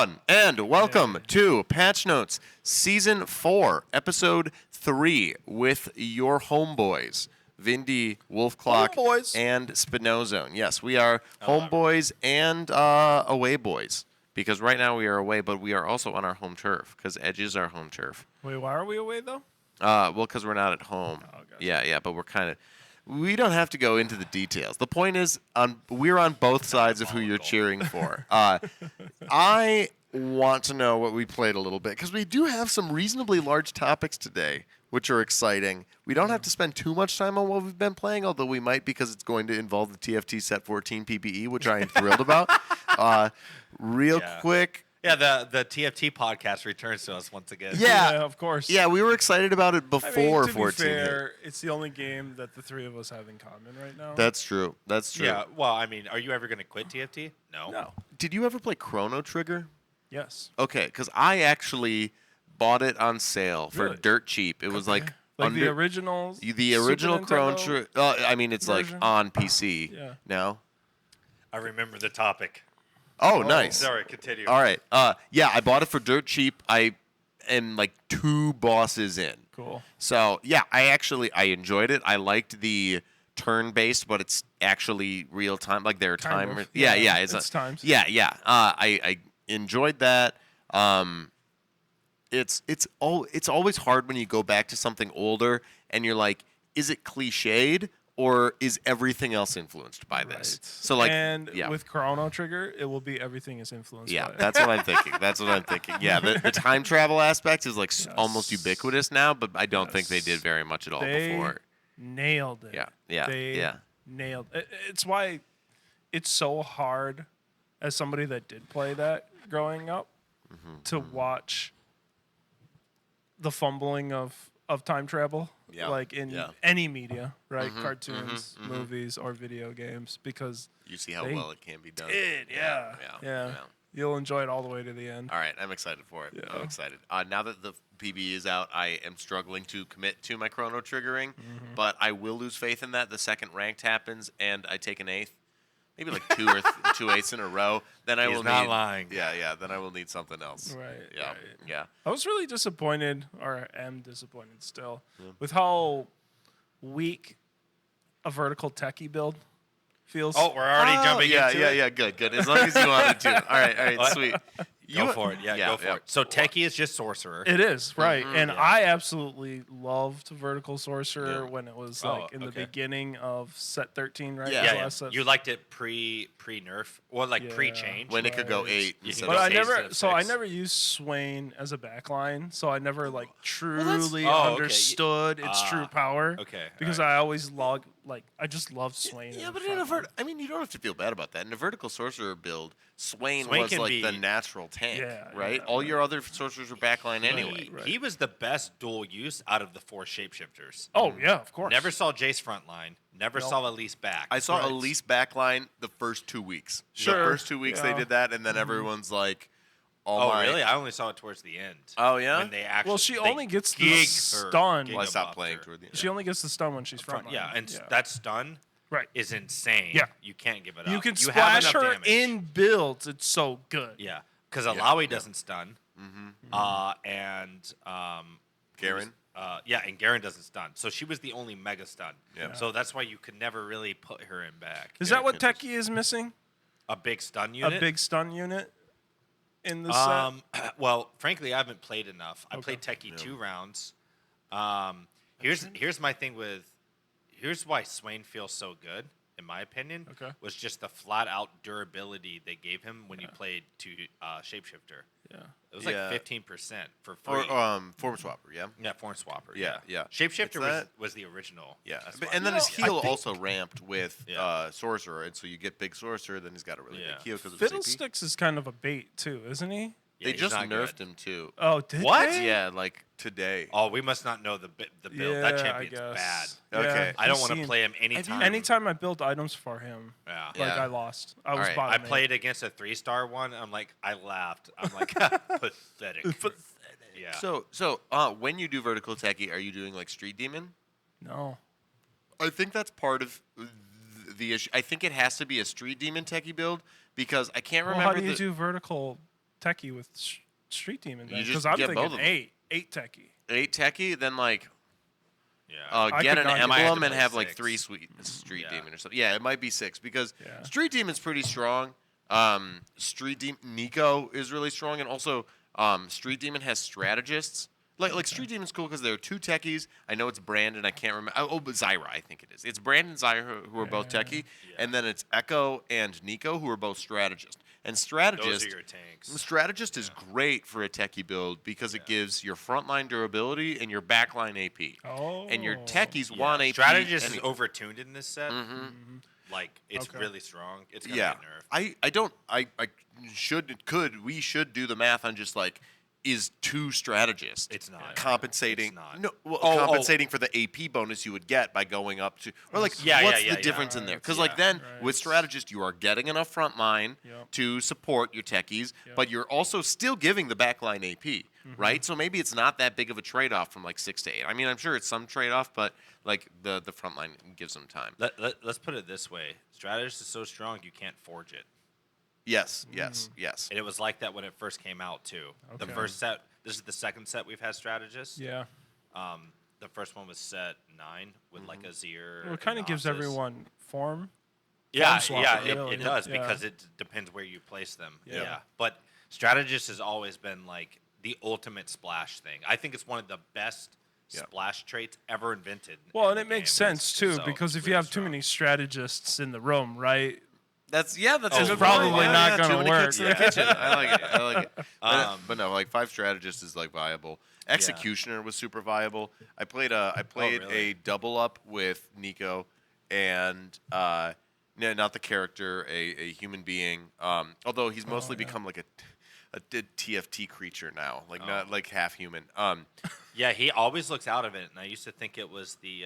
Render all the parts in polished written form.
everyone, and welcome to Patch Notes Season 4, Episode 3, with your homeboys, Vindy, Wolfclock, Homeboys. and Spinozone. Yes, we are homeboys and away boys, because right now we are away, but we are also on our home turf, because Edge is our home turf. Wait, why are we away, though? Well, because we're not at home. Oh, gotcha. Yeah, but we're kind of... We don't have to go into the details. The point is, we're on both sides of who you're cheering for. I want to know what we played a little bit, because we do have some reasonably large topics today, which are exciting. We don't have to spend too much time on what we've been playing, although we might, because it's going to involve the TFT Set 14 PPE, which I am thrilled about. Real quick... Yeah, the TFT podcast returns to us once again. Yeah, of course. Yeah, we were excited about it before 14 to be fair, hit. it's the only game that the three of us have in common right now. That's true. Yeah, well, I mean, are you ever going to quit TFT? No. Did you ever play Chrono Trigger? Yes. Okay, because I actually bought it on sale for dirt cheap. It was like the originals. The original Chrono Trigger. I mean, it's version? like on PC now. I remember the topic. Oh, nice. Sorry, continue. All right. Yeah, I bought it for dirt cheap. I am like 2 bosses in. Cool. So, yeah, I enjoyed it. I liked the turn-based, but it's actually real-time. Like, there are timers. Yeah. It's times. Yeah. I enjoyed that. It's always hard when you go back to something older and you're like, is it cliched? Or is everything else influenced by this? Right. So like, with Chrono Trigger, it will be everything is influenced. Yeah, by it. that's what I'm thinking. Yeah, the time travel aspect is like almost ubiquitous now, but I don't think they did very much at all before. Nailed it. Yeah. Nailed it. It's why it's so hard as somebody that did play that growing up to watch the fumbling of time travel. Yeah. Like in any media, right? Cartoons, movies, or video games, because you see how well it can be done. Yeah. You'll enjoy it all the way to the end. All right, I'm excited for it. Yeah. I'm excited. Now that the PB is out, I am struggling to commit to my chrono triggering, but I will lose faith in that. The second ranked happens, and I take an 8th. Maybe like 2 or 2 8s in a row. Then I will He's not need, lying. Yeah. Then I will need something else. Right. Yeah. I was really disappointed, or am disappointed still, with how weak a vertical techie build feels. Oh, we're already jumping into it? Yeah. Good. As long as you wanted to. All right. Sweet. Go for it. Go for it. So techie is just sorcerer. It is, right. And I absolutely loved Vertical Sorcerer when it was in the beginning of set 13, right? Yeah. You liked it pre-nerf? Well, pre-change? When it could go 8. But I never used Swain as a backline, so I never truly understood its true power. Okay. Because I always I just loved Swain. Yeah, but you don't have to feel bad about that. In a Vertical Sorcerer build, Swain was the natural tank, right? All your other sorcerers were backline anyway. He was the best dual use out of the 4 shapeshifters. Oh, yeah, of course. Never saw Jace frontline. Never saw Elise back. I saw Elise backline the first 2 weeks. Sure. The first 2 weeks they did that, and then everyone's like, really? I only saw it towards the end. Oh, yeah? When they actually, she only gets the stun. Well, I stopped playing toward the end. She only gets the stun when she's frontline. Yeah, and that stun is insane. Yeah. You can't give it up. You can have splash enough her damage. in builds. It's so good. Yeah, because Alawi doesn't stun. And Garen? And Garen doesn't stun. So she was the only mega stun. Yeah. So that's why you could never really put her in back. Is that what Techie is missing? A big stun unit? A big stun unit in the set? Well, frankly, I haven't played enough. I played Techie 2 rounds. Here's my thing with... Here's why Swain feels so good, in my opinion, was just the flat-out durability they gave him when you played to Shapeshifter. Yeah. It was 15% for free. Form Swapper, yeah? Yeah, Form Swapper. Yeah. Shapeshifter was the original. Yeah. And then his heal also ramped with Sorcerer, and so you get big Sorcerer, then he's got a really big heal because of CP. Fiddlesticks is kind of a bait, too, isn't he? Yeah, they just nerfed him, too. Oh, did what? they? Yeah, today. Oh, we must not know the build. That champion's bad. Okay. I don't want to play him anytime. Anytime I built items for him, I lost. I was bottom I played against a 3-star one. I'm like, I laughed. I'm like, pathetic. Yeah. So when you do Vertical Techie, are you doing Street Demon? No. I think that's part of the issue. I think it has to be a Street Demon Techie build because I can't remember. How do you do Vertical techie with Street Demon? You just Because I'm get thinking both of them. 8 techie. 8 techie, then like Yeah. get could an not- might have to emblem and play have like 6. 3 Street Yeah. Demon or something. Yeah, it might be 6 because Yeah. Street Demon's pretty strong. Street Demon Nico is really strong, and also Street Demon has strategists. Like Street Demon's cool because there are 2 techies. I know it's Brandon. I can't remember. Oh, but Zyra, I think it is. It's Brandon and Zyra who are both techie, and then it's Echo and Nico who are both strategists. And strategist, Those are your tanks. strategist is great for a techie build because it gives your frontline durability and your backline AP. Oh. And your techies want AP. Strategist is any- overtuned in this set. Mm-hmm. Like it's Okay. really strong. It's gonna Yeah, get nerfed. we should do the math on just like is 2 strategists. It's not. compensating. It's not. No, well, Oh, compensating for the AP bonus you would get by going up to, or like Yeah, what's yeah, the difference in there? Because Yeah. like then Right. with strategist you are getting enough front line Yep. to support your techies, Yep. but you're also still giving the backline AP, Mm-hmm. right? So maybe it's not that big of a trade off from like 6 to 8. I mean, I'm sure it's some trade off, but like the front line gives them time. Let's put it this way: strategist is so strong you can't forge it, Yes, yes, yes. and it was like that when it first came out too. The Okay. first set. This is the second set we've had strategists. Yeah. The first one was set 9 with like Azir. Well, it kind of gives everyone form. Yeah, swap, yeah, really. it does Yeah. because it depends where you place them. Yeah. Yeah. But strategist has always been like the ultimate splash thing. I think it's one of the best splash traits ever invented. Well, in and the it makes game. sense too, So because it's if you really have too strong. many strategists in the room, right? That's Oh, a good probably point. not gonna too many work. cooks in the kitchen. I like it. I like it. But no, like 5 strategists is like viable. Executioner was super viable. I played really? a double up with Nico, and no, not the character, a human being. Although he's mostly become like a TFT creature now, like not like half human. Yeah, he always looks out of it, and I used to think it was the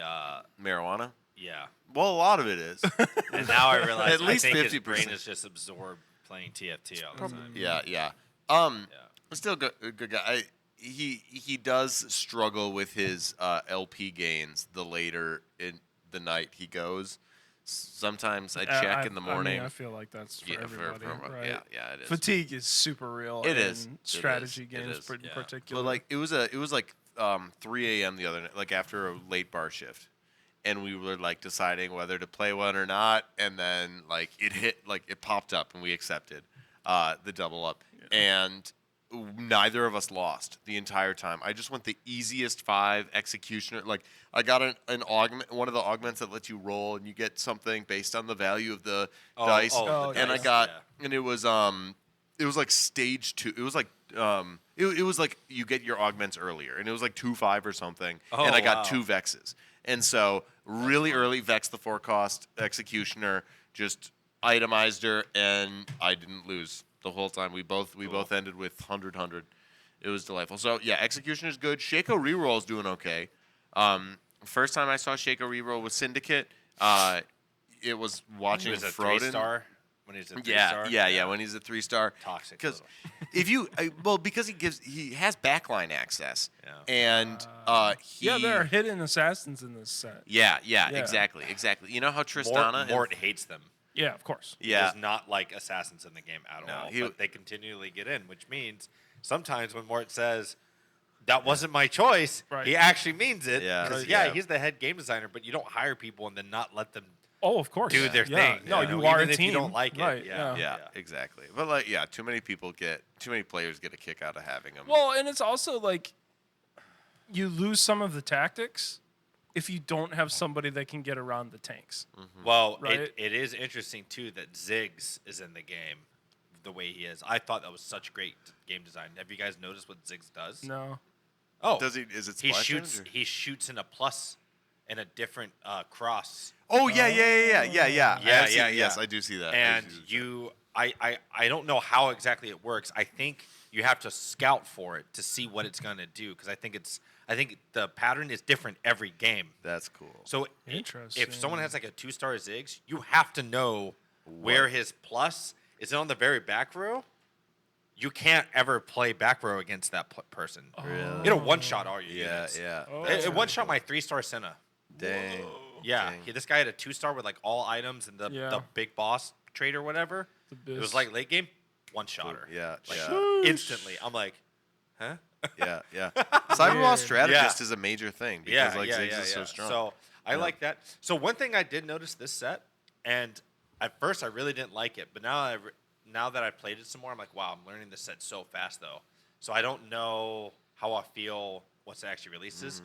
Marijuana. yeah. Well, a lot of it is. And now I realize At least I think his 50%. brain is just absorbed playing TFT all the time. Yeah. Still good guy. He does struggle with his LP gains the later in the night he goes. Sometimes I check in the morning. I feel like that's for Yeah, everybody, right? yeah, it is. Fatigue is super real. It in is. It strategy is. It games, is. in Yeah. particular. But like it was like 3 a.m. the other night, like after a late bar shift, and we were like deciding whether to play one or not, and then like it popped up and we accepted the double up, and neither of us lost the entire time. I just went the easiest 5 executioner. Like I got an augment, one of the augments that lets you roll, and you get something based on the value of the dice. the And I dice, got, and it was like stage 2. It was like it was like you get your augments earlier, and it was like 2-5 or something, and I got wow. 2 vexes. And so really early vex the 4 cost executioner, just itemized her, and I didn't lose the whole time. We both ended with 100. It was delightful. So yeah, executioner is good. Shaco reroll is doing okay. First time I saw Shaco reroll with Syndicate, it was watching He was a Froden. 3-star when he's a 3-star. Yeah. When he's a 3-star, Toxic. because little. if you because he has backline access, Yeah. and yeah, there are hidden assassins in this set. yeah, exactly. You know how Tristana Mort hates them. Yeah, of course. He yeah does not like assassins in the game at all. But they continually get in, which means sometimes when Mort says, that wasn't my choice, Right. he actually means it. Yeah. Because, Yeah. he's the head game designer, but you don't hire people and then not let them Oh, of course. do their Yeah. thing. No, you know, you are even a if team. you don't like it. Right, yeah, exactly. But like too many players get a kick out of having them. Well, and it's also like you lose some of the tactics if you don't have somebody that can get around the tanks. Well, Right. it is interesting, too, that Ziggs is in the game the way he is. I thought that was such great game design. Have you guys noticed what Ziggs does? No. Oh, Does he? Is it he splash shoots. damage, or- He shoots in a plus and a different cross. Oh yeah. Yeah. Yes, I do see that. I And do see that. you, I don't know how exactly it works. I think you have to scout for it to see what it's going to do because I think the pattern is different every game. That's cool. So Interesting. if someone has like a 2-star Ziggs, you have to know where his plus is. It on the very back row? You can't ever play back row against that person. Really? It'll one-shot all your Yeah, units. yeah. Oh. It one-shot my 3-star Senna. Dang. Yeah, Dang. this guy had a 2-star with like all items and the Yeah. big boss trait or whatever. The It was boost. like late game, one-shotter. Yeah, Like, yeah. instantly. I'm like, huh? Yeah, yeah. Cyberwall strategist Yeah. is a major thing because Yeah, like yeah, Ziggs yeah, is so yeah. strong. So I like that. So one thing I did notice this set, and at first I really didn't like it, but now that I played it some more, I'm like, wow, I'm learning this set so fast though. So I don't know how I feel once it actually releases.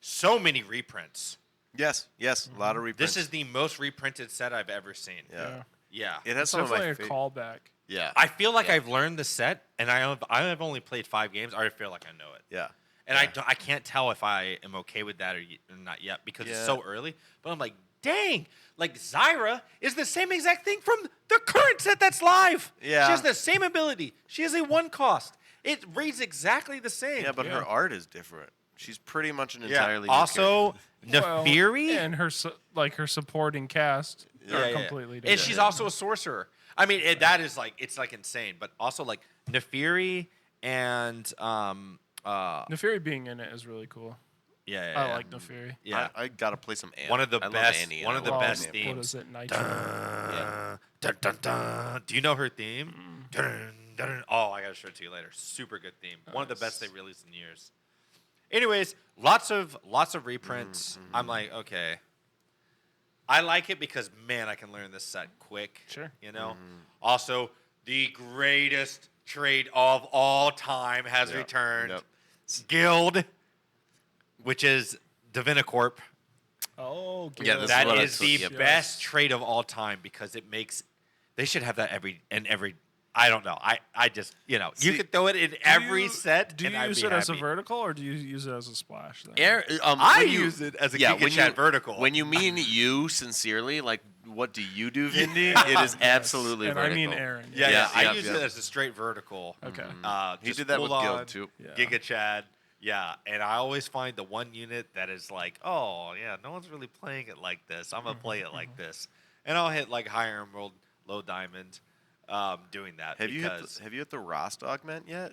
So many reprints. Yes, a lot of reprints. This is the most reprinted set I've ever seen. Yeah. Yeah. It has It's some of my definitely a callback. Yeah. I feel like I've learned the set, and I have only played 5 games. I already feel like I know it. Yeah. And I can't tell if I am okay with that or not yet because it's so early. But I'm like, dang, like Zyra is the same exact thing from the current set that's live. Yeah. She has the same ability. She has a 1 cost. It reads exactly the same. Yeah, but her art is different. She's pretty much an Yeah. entirely new Also, Well, Nefiri. and her her supporting cast are completely different. And she's also a sorcerer. I mean, that is like it's like insane. But also like Nefiri and Nefiri being in it is really cool. yeah, I like Nefiri. yeah. I gotta play some Annie. One of the I love best- Annie, one and of I the love best Annie. themes. What is it? Nitro. Dun, dun, dun. Do you know her theme? Dun, dun. Oh, I gotta show it to you later. Super good theme. One of the best they released in years. Anyways, lots of reprints. I'm like, okay. I like it because man, I can learn this set quick. Sure. You know. Also, the greatest trade of all time has returned. Yep. Guild, which is Divinicorp. Oh, Yeah, this That what I is took- the yep. best trade of all time because it makes. They should have that every. I don't know. I just you See, could throw it in every set. Do you and I'd use be it as a happy. vertical or do you use it as a splash? Then? I use it as a yeah, Giga Chat vertical. When you mean you sincerely, like what do you do, Vindy? It is absolutely and vertical. I mean Aaron. yeah, Yeah, I yeah, use yeah. it as a straight vertical. Okay. He Just did that with full Guild on too. Yeah. Giga Chad. Yeah, and I always find the one unit that is like, oh yeah, no one's really playing it like this. I'm gonna play it like this, and I'll hit like high emerald, low diamond, doing that. Have because you hit the Rost augment yet?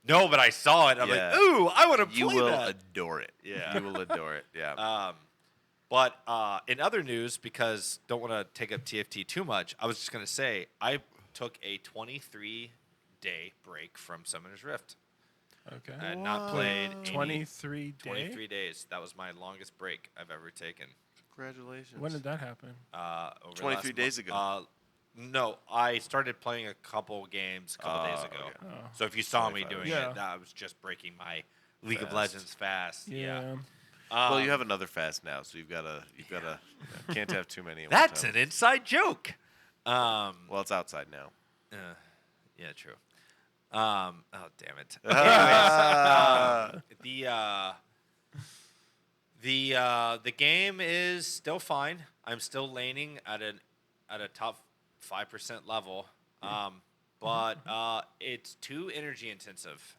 no, but I saw it. I'm Yeah. like, ooh, I want to play You will that. adore it. Yeah. You will adore it. Yeah. But in other news, because don't want to take up TFT too much, I was just gonna say I took a 23-day break from Summoner's Rift. Okay. I had not played 23 days. 23 days. That was my longest break I've ever taken. Congratulations. When did that happen? Over 23 last days month. ago. No, I started playing a couple games a couple days ago. okay. Oh. So if you saw me 25. doing Yeah. it, that was just breaking my League of Fast. Legends fast. Yeah. Well, you have another fast now, so you've got to can't have too many. At one That's time. an inside joke. Well, it's outside now. Yeah, true. Oh, damn it. Anyways, the game is still fine. I'm still laning at a top 5% level. But it's too energy intensive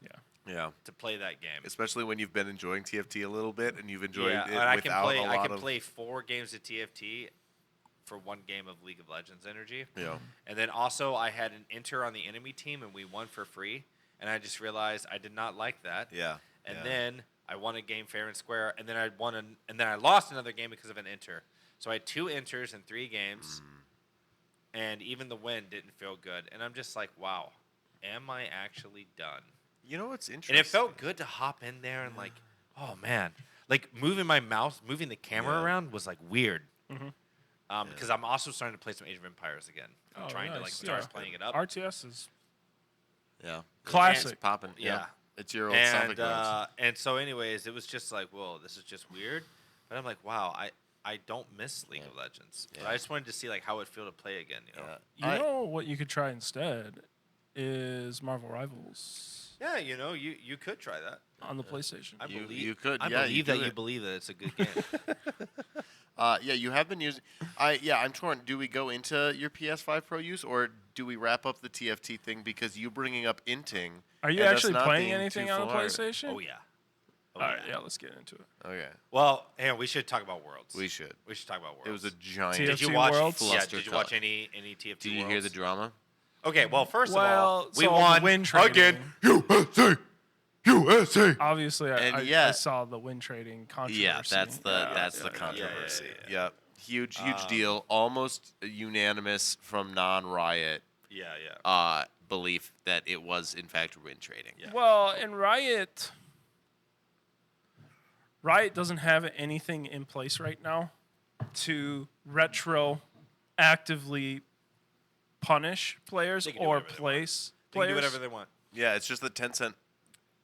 Yeah. to play that game. Especially when you've been enjoying TFT a little bit and you've enjoyed it and I without can play. a I lot can of. play 4 games of TFT for 1 game of League of Legends energy. Yeah. And then also I had an enter on the enemy team and we won for free. And I just realized I did not like that. Yeah. And yeah. then I won a game fair and square, and then I lost another game because of an enter. So I had 2 enters in 3 games, and even the win didn't feel good. And I'm just like, wow, am I actually done? You know what's interesting? And it felt good to hop in there and like, oh man, like moving my mouse, moving the camera around was like weird. Because I'm also starting to play some Age of Empires again. I'm trying to like start playing it up. RTS is Yeah. classic. It's popping. Yeah. It's your old Sonic runs. And so anyways, it was just like, whoa, this is just weird. But I'm like, wow, I don't miss League of Legends. But I just wanted to see like how it feel to play again, you know? You know what you could try instead is Marvel Rivals Yeah, you know, you could try that. on the PlayStation. I You- believe you could, I yeah, believe you that do you it. believe that it's a good game. Yeah, you have been using. I'm torn. Do we go into your PS5 Pro use, or do we wrap up the TFT thing because you bringing up inting? Are you and us actually not playing being anything too on the forward? PlayStation? Oh yeah. Oh, All right, yeah, let's get into it. Okay, Well, we should talk about Worlds. we should. We should talk about Worlds. It was a giant. TFT Did you watch? Worlds? Yeah. Fluster Did you watch color. any TFT? Did you hear Worlds? the drama? Okay. Well, first of Well, all, we so won win trading. again. USA. Obviously, I And yet- saw the win trading controversy. Yeah, that's the controversy. Yep, huge deal. Almost unanimous from non-Riot. Yeah. belief that it was in fact win trading. Yeah. Well, and Riot doesn't have anything in place right now to actively punish players They can do or whatever they want. place They can players. do whatever they want. Yeah, it's just that Tencent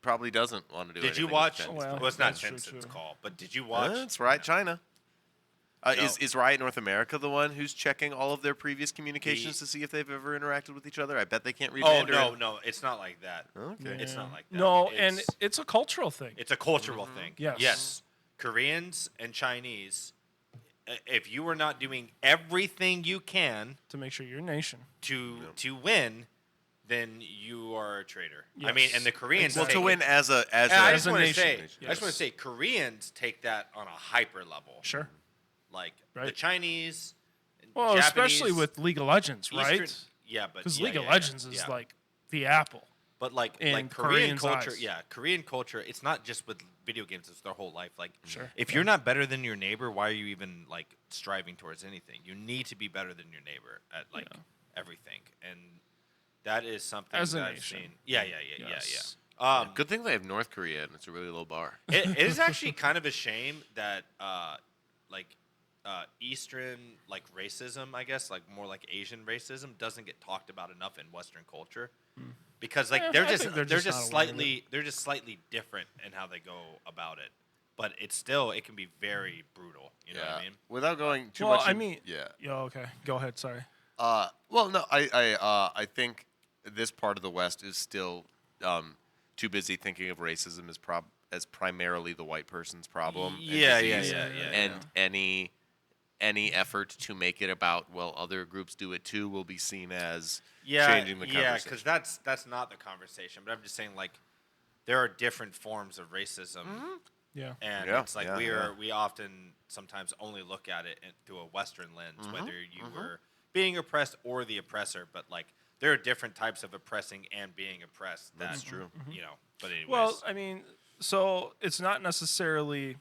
probably doesn't want to do it. Did you watch? Oh, Well, well, it's not that's true, Tencent's too. call, but did you watch? That's right, China. No. Is Riot North America the one who's checking all of their previous communications to see if they've ever interacted with each other? I bet they can't read Oh Mandarin. no, it's not like that. Okay. It's not like that. No, It's, and it's a cultural thing. it's a cultural thing. Yes. Yes. Koreans and Chinese, if you are not doing everything you can To make sure your nation. to win, then you are a traitor. I mean, Yes. and the Koreans Well, take to it- win as a And I just a want to nation. say, Yes. I just want to say, Koreans take that on a hyper level. Sure. Like the Right. Chinese. Well, Japanese, especially with League of Legends, right? Eastern- Yeah, but Because yeah, League of yeah, Legends yeah, is yeah. like the apple. But like in Korean Koreans' culture, eyes. Korean culture. It's not just with video games; it's their whole life. Like, Sure. if you're not better than your neighbor, why are you even like striving towards anything? You need to be better than your neighbor at like everything, and that is something As a that I've nation. seen. Yeah. Yes. good thing they have North Korea and it's a really low bar. It is actually kind of a shame that Eastern like racism, I guess, like more like Asian racism, doesn't get talked about enough in Western culture, because like Yeah, they're I just think they're they're just, just not aware of it. slightly different in how they go about it, but it's still it can be very brutal. You know what I mean? Without going too Well, much. I mean, yeah. Yeah, okay. Go ahead. Sorry. Well, no, I think this part of the West is still too busy thinking of racism as primarily the white person's problem. and Yeah, disease, yeah. And any effort to make it about other groups do it too will be seen as changing the conversation. Yeah, because that's not the conversation. But I'm just saying, like, there are different forms of racism. Yeah. And Yeah, it's like yeah. we often sometimes only look at it through a Western lens, whether you were being oppressed or the oppressor. But like there are different types of oppressing and being oppressed. That's true. You know. But anyways, Well, I mean, so it's not necessarily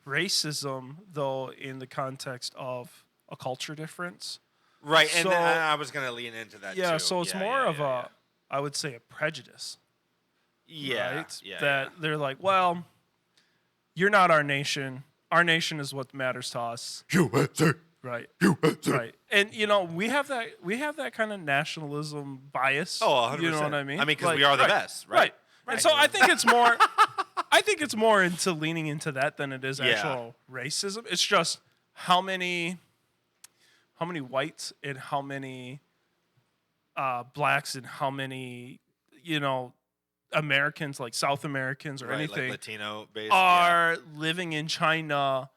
racism, though, in the context of a culture difference. right. And so- then I was gonna lean into that. Yeah, too. so it's more of a, I would say, a prejudice. yeah, Right? yeah, That they're like, well, you're not our nation. Our nation is what matters to us. USA. Right. USA. Right. And we have that kind of nationalism bias. Oh, 100%. You know what I mean? I mean, because we are the best, right? And so I think it's more into leaning into that than it is actual racism. It's just how many whites and how many blacks and how many Americans, like South Americans or Right, anything, like Latino based. are living in China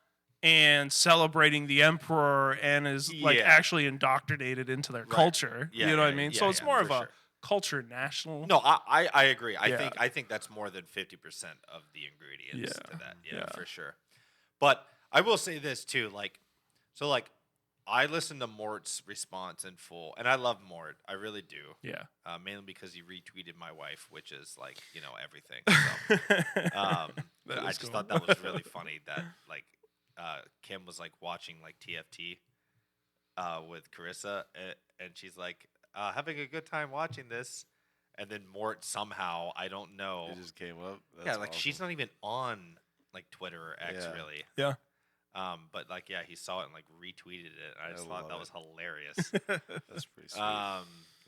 and celebrating the emperor and is like Yeah. actually indoctrinated into their culture. Yeah, you know what I yeah, mean? yeah, So it's yeah, more for of a sure. culture national. No, I agree. Yeah. I think that's more than 50% of the ingredients Yeah. to that. Yeah, Yeah. for sure. But I will say this too, like I listened to Mort's response in full, and I love Mort. I really do. Yeah. Mainly because he retweeted my wife, which is like everything. So, That I is just cool. thought that was really funny that like Kim was like watching like TFT with Carissa, and she's like having a good time watching this, and then Mort somehow, I don't know, It just came up. yeah, like she's not even on like Twitter or X Yeah. really. Yeah. But like he saw it and like retweeted it. And I just thought love that it. was hilarious. That's pretty sweet.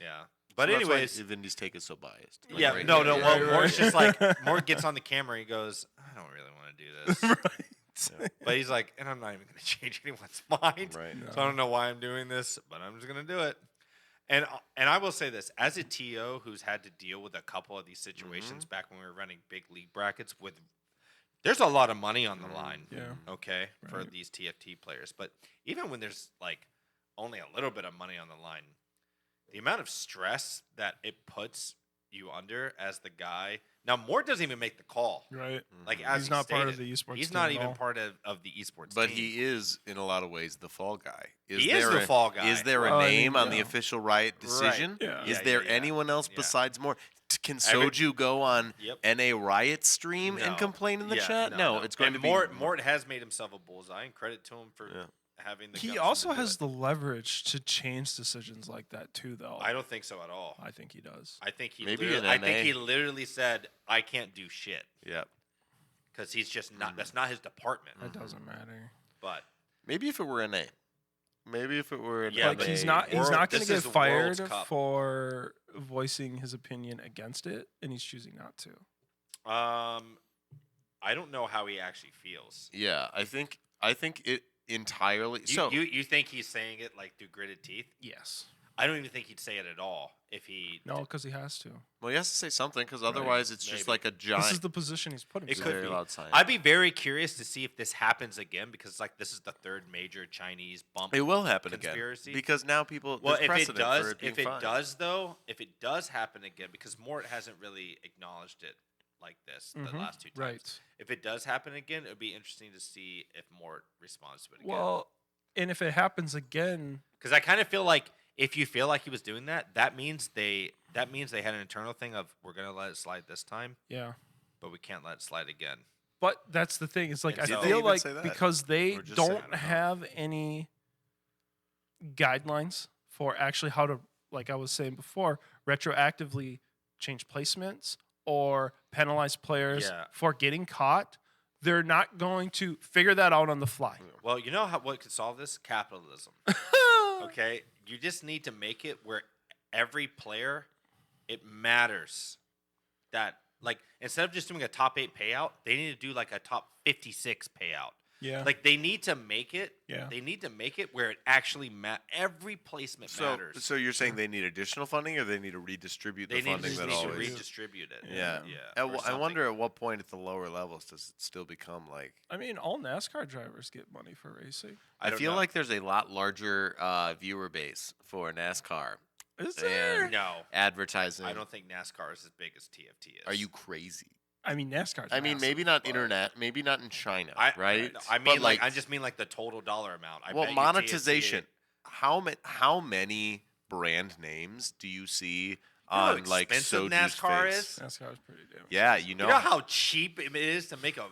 Yeah. But So that's why anyways, Vindy's take is so biased. Like, yeah, right no, here. no. Yeah, Well, yeah, Mort's yeah. just like Mort gets on the camera. And he goes, I don't really want to do this. Right. But he's like, and I'm not even going to change anyone's mind. Right. So I don't know why I'm doing this, but I'm just going to do it. And I will say this, as a TO who's had to deal with a couple of these situations back when we were running big league brackets there's a lot of money on the line, Yeah. okay, for Right. these TFT players. But even when there's like only a little bit of money on the line, the amount of stress that it puts you under as the guy. Now, Mort doesn't even make the call. Right. Like as He's he not part of stated, the esports He's team not at even all. part of the esports But team. he is, in a lot of ways, the fall guy. He is the fall guy. Is there a Well, I name mean, on the yeah. official Riot decision? Yeah. Is Yeah, there yeah. anyone else Yeah. besides Mort? Can Every- Soju go on Yep. NA Riot stream No. and complain in the Yeah, chat? No, it's going and to be Mort has made himself a bullseye, and credit to him for Yeah. having the. He gumption also to do has it. the leverage to change decisions like that too, though. I don't think so at all. I think he does. I think he. Maybe literally, in I think NA. he literally said, "I can't do shit," Yep. because he's just not. That's not his department. That doesn't matter. But Maybe if it were NA. Maybe if it were an Yeah, Like but he's NA not World- going this to is get the World's fired Cup. for voicing his opinion against it, and he's choosing not to. I don't know how he actually feels. Yeah, I think it entirely. You think he's saying it like through gritted teeth? Yes. I don't even think he'd say it at all if he. No, because he has to. well, he has to say something because otherwise it's just Maybe. like a giant. This is the position he's put It himself could very be. loud sign. I'd be very curious to see if this happens again because like this is the third major Chinese bump. It will happen conspiracy. again because now people. Well, there's if it precedent does, for it being if it fine. does though, if it does happen again, because Mort hasn't really acknowledged it like this the last two times. Right. If it does happen again, it would be interesting to see if Mort responds to it again. Well, and if it happens again, Because I kind of feel like if you feel like he was doing that, that means they had an internal thing of we're gonna let it slide this time, yeah. but we can't let it slide again. But that's the thing. It's like And I so- feel even like say that? because they Or just say, I don't don't know. have any guidelines for actually how to, like I was saying before, retroactively change placements or penalize players Yeah. for getting caught. They're not going to figure that out on the fly. Well, you know what could solve this? Capitalism. Okay, you just need to make it where every player, it matters that like instead of just doing a top 8 payout, they need to do like a top 56 payout. Yeah. Like they need to make it. Yeah. They need to make it where it actually every placement matters. So you're saying they need additional funding, or they need to redistribute they the funding that need to always. redistribute it. Yeah. Yeah. or I something. wonder at what point at the lower levels does it still become like. I mean, all NASCAR drivers get money for racing. I don't feel know. like there's a lot larger viewer base for NASCAR Is there? and No, advertising. I don't think NASCAR is as big as TFT is. Are you crazy? I mean, NASCAR's I mean, massive, maybe not but- internet, maybe not in China, I, right? I mean, But, like, I just mean like the total dollar amount. I well, bet you monetization. TFT How many brand names do you see You know how on like expensive Soju's NASCAR face? is? NASCAR is pretty damn. Yeah, you know. You know how cheap it is to make a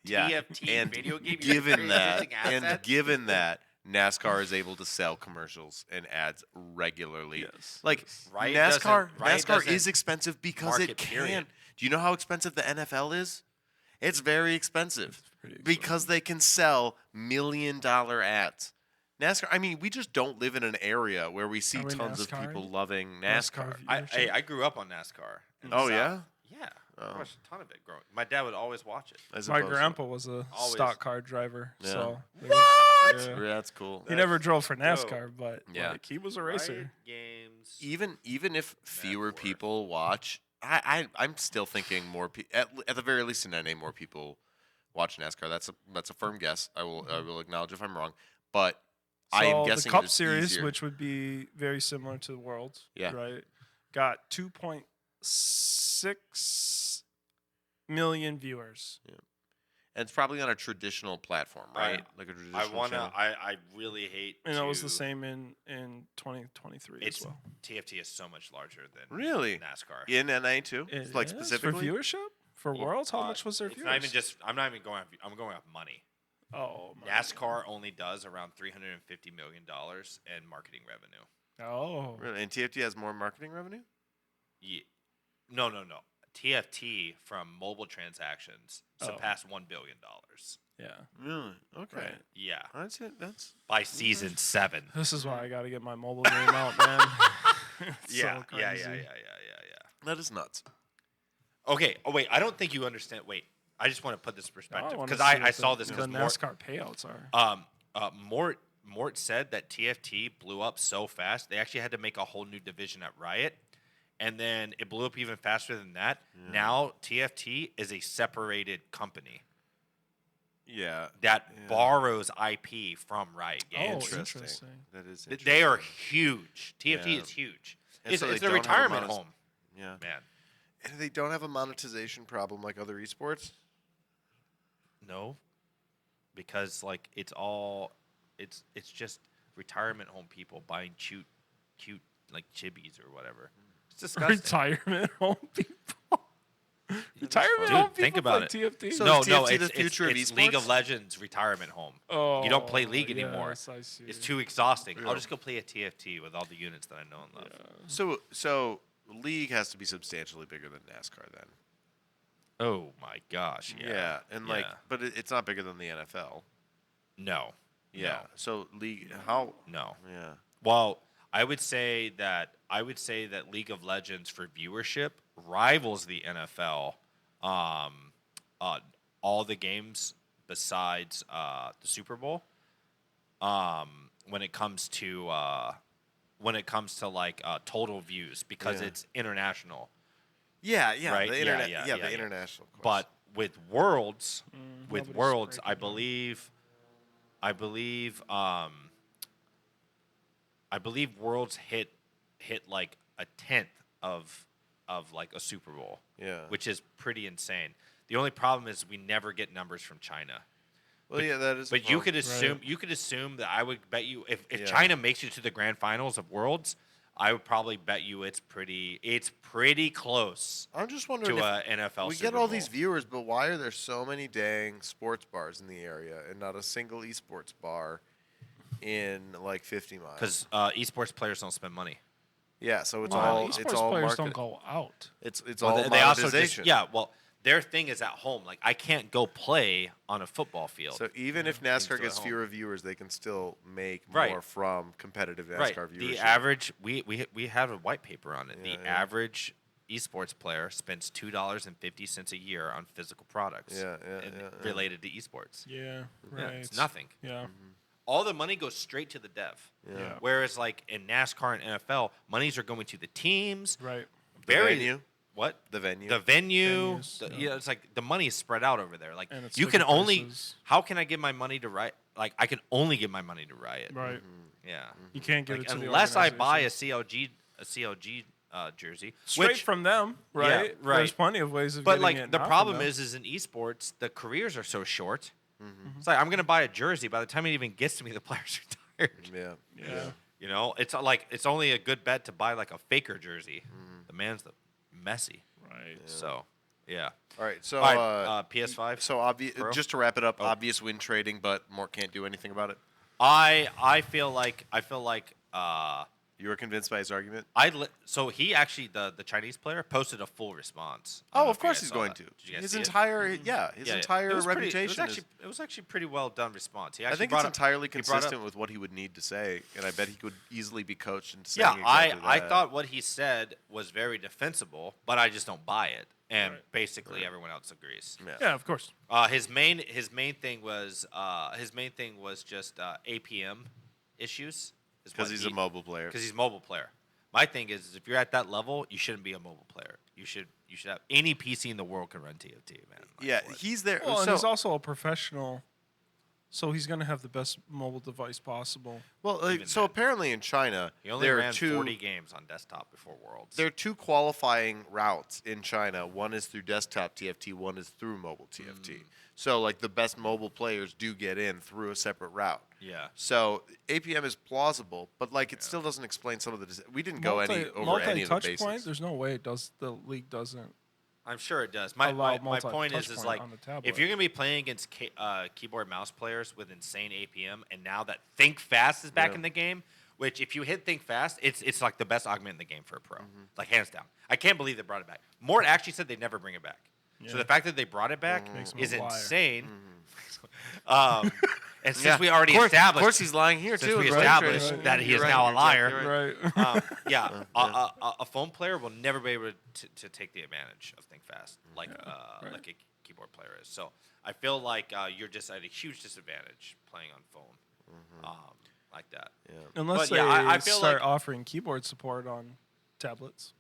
Yeah, TFT and video game? You're given that, using assets? given that NASCAR is able to sell commercials and ads regularly, Yes. like Riot NASCAR, doesn't- Riot NASCAR is doesn't expensive because it market, can. period. Do you know how expensive the NFL is? It's very expensive pretty expensive. because they can sell $1 million ads. NASCAR. I mean, we just don't live in an area where we see Are we tons of NASCAR? people loving NASCAR. view- I grew up on NASCAR. in the Oh South. yeah, Yeah. Oh. I watched a ton of it growing. My dad would always watch it. I My suppose so. grandpa was a Always. stock car driver, Yeah. so What? Yeah. Yeah, that's cool. He never drove for dope. NASCAR, but Yeah. like, he was a racer. Riot Games. Even if fewer Network. people watch, I'm still thinking more. At the very least in NA, more people watch NASCAR. That's a firm guess. I will acknowledge if I'm wrong, but I am So guessing the Cup it's Series, easier. which would be very similar to the Worlds, Yeah. right? Got 2.6 million viewers. and it's probably on a traditional platform, right? Like a traditional channel. I really hate. And it was the to- same in 2023 It's as well. TFT is so much larger than Really? NASCAR. In NA too, It like is specifically. for viewership for Worlds. How much was their It's viewers? not even just. I'm not even going. I'm going off money. Oh, my NASCAR only does around $350 million in marketing revenue. Oh, Really? And TFT has more marketing revenue. Yeah. No. TFT from mobile transactions surpassed $1 billion. yeah. Really? Okay. Right. Yeah. That's it. That's By season 7. This is why I got to get my mobile game out, man. It's Yeah. so Yeah. crazy. that is nuts. Okay. Oh wait. I don't think you understand. Wait. I just want to put this in Now perspective wanna because see I what saw the, this the because NASCAR payouts are. Mort said that TFT blew up so fast they actually had to make a whole new division at Riot, and then it blew up even faster than that. Now TFT is a separated company Yeah. that borrows IP from Riot Oh, Games. interesting. That is. They are interesting. huge. TFT Yeah. is huge. And It's, so they it's a don't have a retirement monet- home, Yeah. man. And they don't have a monetization problem like other esports. No, because like it's just retirement home people buying cute like chibis or whatever. It's disgusting. Retirement home people. Retirement Dude, home. think People about play it. TFT. So No, is no, TFT it's, the future of it's League of esports? Legends retirement home. Oh, You don't play League anymore. yes, I see. It's too exhausting. I'll just go play a TFT with all the units that I know and love. So League has to be substantially bigger than NASCAR then. Oh my gosh, yeah. and Yeah. but it's not bigger than the NFL. No. Yeah. So League, how? No. Yeah. Well, I would say that League of Legends for viewership rivals the NFL. All the games besides the Super Bowl. When it comes to like total views because Yeah. it's international. Yeah. Right? The Yeah, internet. yeah, Yeah. yeah, The yeah. international. Course. But with Worlds, nobody's I breaking believe Worlds hit like a tenth of like a Super Bowl. Yeah. Which is pretty insane. The only problem is we never get numbers from China. Well, yeah, that is. But you could assume that I would bet you if Yeah. China makes it to the grand finals of Worlds, I would probably bet you it's pretty close I'm just wondering to if a NFL. we Super get all Bowl. these viewers, but why are there so many dang sports bars in the area and not a single esports bar in like 50 miles? Because esports players don't spend money. Yeah, so it's Well, all esports it's all players market. don't go out. It's Well, all they also monetization. their thing is at home. Like I can't go play on a football field. So even if Things NASCAR at gets home. fewer viewers, they can still make Right. more from competitive NASCAR right. viewership. The average we have a white paper on it. Yeah, The yeah. average esports player spends $2.50 a year on physical products related to esports. Yeah, Yeah, right. it's nothing. Yeah. All the money goes straight to the dev. Yeah. Whereas like in NASCAR and NFL, monies are going to the teams. Right. Very venue. What? The venue. The venue. Venues, Yeah, it's like the money is spread out over there. Like And it's you can ticket only. prices. How can I give my money to Riot? Like I can only give my money to Riot. Right. Yeah. You can't give Like, it to the unless I buy a organization. CLG jersey, straight which, from them, right? right. There's plenty of ways of but getting like it the not from problem them. is in esports the careers are so short. It's like I'm gonna buy a jersey. By the time it even gets to me, the player's retired. Yeah. Yeah. You know, it's like it's only a good bet to buy like a faker jersey. The man's the messy. Right. So, yeah. All right. So All right, PS5. So obvious. Pro? Just to wrap it up, obvious win trading, but Mort can't do anything about it. I feel like You were convinced by his argument. so he actually the Chinese player posted a full response. I don't Oh, know of if you course guys he's saw going that. to. Did you guys His see it? entire It entire was pretty- reputation. it was actually pretty well done response. He I actually think brought it's up- entirely he brought up- consistent with what he would need to say, and I bet he could easily be coached into saying Yeah, exactly I that. thought what he said was very defensible, but I just don't buy it. And Right. basically everyone else agrees. Yeah, of course. His main thing was just APM issues. because he's a mobile player. Because he's a mobile player. My thing is if you're at that level, you shouldn't be a mobile player. You should have any PC in the world can run TFT, man. Like, Yeah, what? he's there. Well, and so, he's also a professional, so he's going to have the best mobile device possible. Even so then. apparently in China, He only there ran are two 40 games on desktop before Worlds. there are two qualifying routes in China. One is through desktop TFT. One is through mobile TFT. So like the best mobile players do get in through a separate route. Yeah. So APM is plausible, but like it still doesn't explain some of the. We didn't go over any of the touch basics. point. There's no way it does. The league doesn't. I'm sure it does. My Allow point is multi-touch like point on the tablet. if you're gonna be playing against keyboard mouse players with insane APM, and now that Think Fast is back Yeah. in the game, which if you hit Think Fast, it's like the best augment in the game for a pro, like hands down. I can't believe they brought it back. Mort actually said they'd never bring it back. So the fact that they brought it back Makes him is a liar. insane. And since Yeah, we already of established, course, he's lying here since too. we right? established Right. that he You're is right, now a you're liar, exactly right. Right. yeah, a phone player will never be able to take the advantage of Think Fast like like a keyboard player is. So I feel like you're just at a huge disadvantage playing on phone like that. Unless But, yeah, they I feel start like- offering keyboard support on tablets.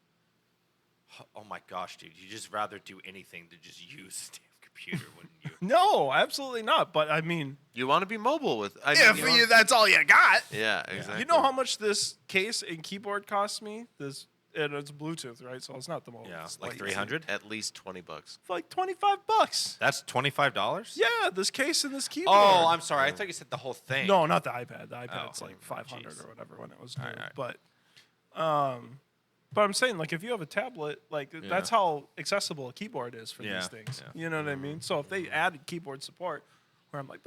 Oh my gosh, dude! You just rather do anything to just use the damn computer, wouldn't you? No, absolutely not. But I mean, You want to be mobile with. I mean, if you want- you, that's all you got. Yeah, exactly. You know how much this case and keyboard cost me? And it's Bluetooth, right? So it's not the mobile. Yeah, It's like 300. At least $20. It's like $25. That's $25. Yeah, this case and this keyboard. Oh, I'm sorry. I thought you said the whole thing. No, not the iPad. The iPad's Oh, like 500 jeez. or whatever when it was new. All right. But But I'm saying, like, if you have a tablet, like, that's how accessible a keyboard is for these things. Yeah. You know what I mean? So if they added keyboard support, where I'm like,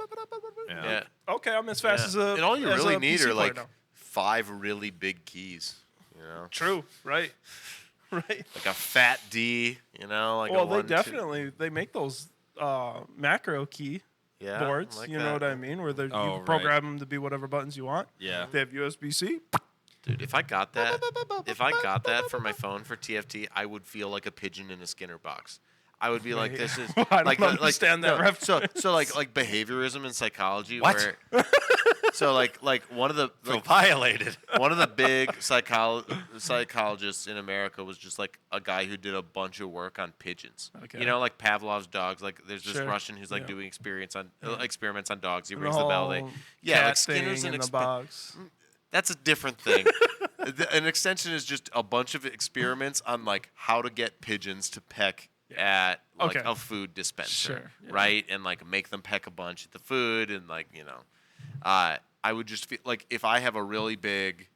Yeah. okay, I'm as fast as a And all you as really a need PC are player like now. 5 really big keys. You know, True, right, right. like a fat D. You know, like Well, a they 1, 2. definitely they make those macro key Yeah, boards. like You that. know what I mean? Where you Oh, can right. program them to be whatever buttons you want. Yeah. They have USB-C. Dude, if I got that for my phone for TFT, I would feel like a pigeon in a Skinner box. I would be like, Right. this is I like don't understand that reference. So like behaviorism and psychology. What? Where, so like one of the Feel violated. one of the big psychologists in America was just like a guy who did a bunch of work on pigeons. Okay. You know, like Pavlov's dogs. Like there's this Sure. Russian who's like Yeah. doing experiments on dogs. He And rings the bell. whole Like cat Skinner's thing an in the box. That's a different thing. An extension is just a bunch of experiments on like how to get pigeons to peck at like Okay. a food dispenser, Sure, yeah. right? And like make them peck a bunch at the food, and like I would just feel like if I have a really big